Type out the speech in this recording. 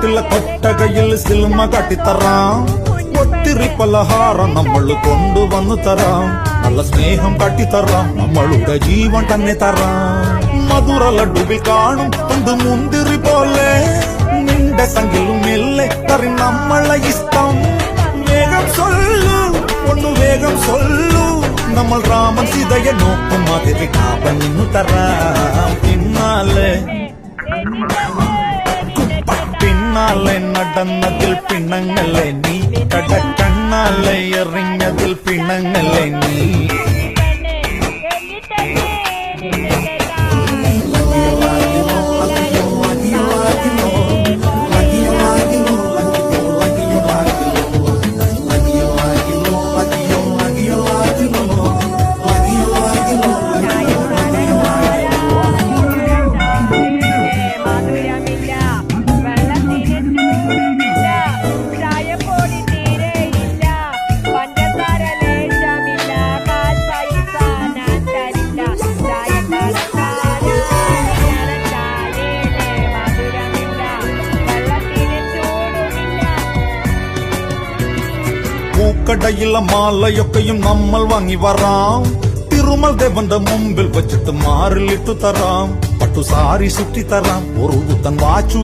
വീട്ടിലെ കൊട്ടകയിൽ സിൽമ കാട്ടിത്തറാം. ഒത്തിരി പലഹാരം നമ്മൾ കൊണ്ടുവന്നു തരാം. നല്ല സ്നേഹം കാട്ടിത്തറാം. നമ്മളുടെ ജീവൻ തന്നെ തരാം. മധുര ലഡുവിൽ കാണും പണ്ട് മുന്തിരി പോലെ നിന്റെ സംഖ്യയിലും ഇല്ലേ കറി നമ്മളെ ഇഷ്ടം. വേഗം സൊല്ലു ഒന്ന് വേഗം സൊല്ലു. നമ്മൾ രാമൻ സീതയെ നോക്കും മാതിരി കാപ്പൻ നിന്നു തരാം. പിന്നാലെ നടന്നതിൽ പിണങ്ങല്ലേ നീ. കണ്ണാലെ എറിഞ്ഞതിൽ പിണങ്ങല്ലേ നീ. പൂക്കടയിലെ മാലയൊക്കെയും നമ്മൾ വാങ്ങി വരാം. തിരുമൽ ദേവന്റെ മുമ്പിൽ വെച്ചിട്ട് മാറിലിട്ടു തരാം. പട്ടുസാരി സുറ്റി തരാം. ഒരു പുത്തൻ വാച്ചു